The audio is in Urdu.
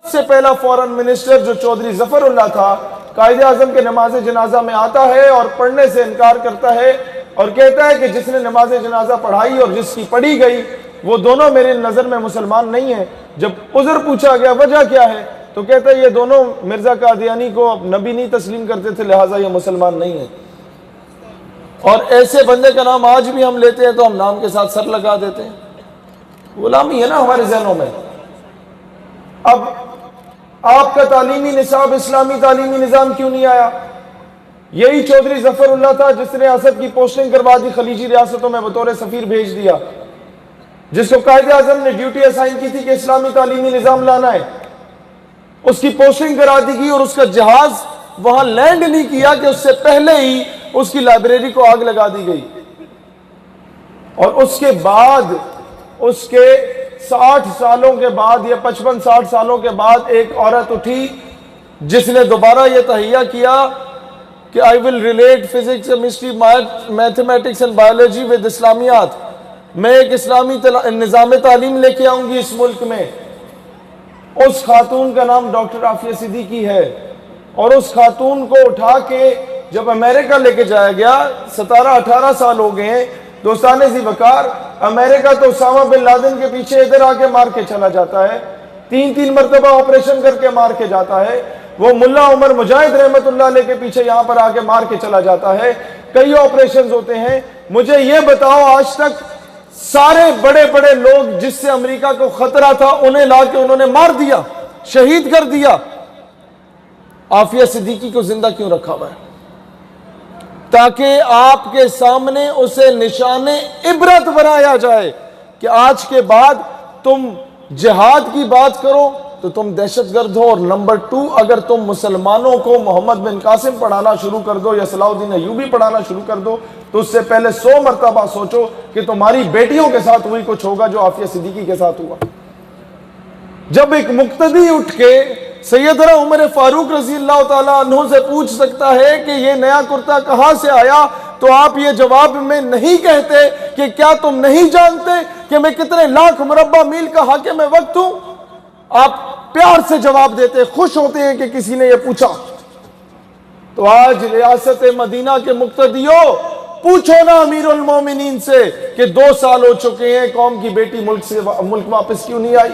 سے پہلا فورن منسٹر جو چودھری ظفر اللہ تھا، قائد اعظم کے نماز جنازہ میں آتا ہے اور پڑھنے سے انکار کرتا ہے اور کہتا ہے کہ جس نے نماز جنازہ پڑھائی اور جس کی پڑھی گئی وہ دونوں میری نظر میں مسلمان نہیں ہیں۔ جب عذر پوچھا گیا وجہ کیا ہے تو کہتا ہے یہ دونوں مرزا قادیانی کو نبی نہیں تسلیم کرتے تھے، لہٰذا یہ مسلمان نہیں ہیں۔ اور ایسے بندے کا نام آج بھی ہم لیتے ہیں تو ہم نام کے ساتھ سر لگا دیتے ہیں۔ غلامی ہے نا ہمارے ذہنوں میں۔ اب آپ کا تعلیمی نصاب اسلامی تعلیمی نظام کیوں نہیں آیا؟ یہی چودھری ظفر اللہ تھا جس نے اسد کی پوسٹنگ کروا دی، خلیجی ریاستوں میں بطور سفیر بھیج دیا، جس کو قائد اعظم نے ڈیوٹی اسائن کی تھی کہ اسلامی تعلیمی نظام لانا ہے۔ اس کی پوسٹنگ کرا دی گئی اور اس کا جہاز وہاں لینڈ نہیں کیا کہ اس سے پہلے ہی اس کی لائبریری کو آگ لگا دی گئی۔ اور اس کے بعد اس کے 60 سالوں کے بعد یا 55-60 سالوں کے بعد ایک عورت اٹھی جس نے دوبارہ یہ تہیہ کیا کہ I will relate physics, chemistry, mathematics and biology with اسلامیات۔ میں ایک اسلامی نظام تعلیم لے کے آؤں گی اس ملک میں۔ اس خاتون کا نام ڈاکٹر عافیہ صدیقی ہے، اور اس خاتون کو اٹھا کے جب امریکہ لے کے جایا گیا، 17-18 سال ہو گئے ہیں، دوستان ذی وقار، امریکہ تو اسامہ بن لادن کے پیچھے ادھر آ کے مار کے چلا جاتا ہے، 3 مرتبہ آپریشن کر کے مار کے جاتا ہے۔ وہ ملا عمر مجاہد رحمت اللہ علیہ کے پیچھے یہاں پر آ کے مار کے چلا جاتا ہے۔ کئی آپریشنز ہوتے ہیں۔ مجھے یہ بتاؤ آج تک سارے بڑے بڑے لوگ جس سے امریکہ کو خطرہ تھا انہیں لا کے انہوں نے مار دیا، شہید کر دیا، عافیہ صدیقی کو زندہ کیوں رکھا ہوا ہے؟ تاکہ آپ کے سامنے اسے نشان عبرت بنایا جائے کہ آج کے بعد تم جہاد کی بات کرو تو تم دہشت گرد ہو، اور نمبر 2 اگر تم مسلمانوں کو محمد بن قاسم پڑھانا شروع کر دو یا صلاح الدین ایوبی پڑھانا شروع کر دو تو اس سے پہلے 100 مرتبہ سوچو کہ تمہاری بیٹیوں کے ساتھ وہی کچھ ہوگا جو عافیہ صدیقی کے ساتھ ہوا۔ جب ایک مقتدی اٹھ کے سیدنا عمر فاروق رضی اللہ تعالیٰ عنہ سے پوچھ سکتا ہے کہ یہ نیا کرتا کہاں سے آیا، تو آپ یہ جواب میں نہیں کہتے کہ کیا تم نہیں جانتے کہ میں کتنے لاکھ مربع میل کا حاکم وقت ہوں؟ آپ پیار سے جواب دیتے، خوش ہوتے ہیں کہ کسی نے یہ پوچھا۔ تو آج ریاست مدینہ کے مقتدیوں، پوچھو نا امیر المومنین سے کہ 2 سال ہو چکے ہیں، قوم کی بیٹی ملک واپس کیوں نہیں آئی؟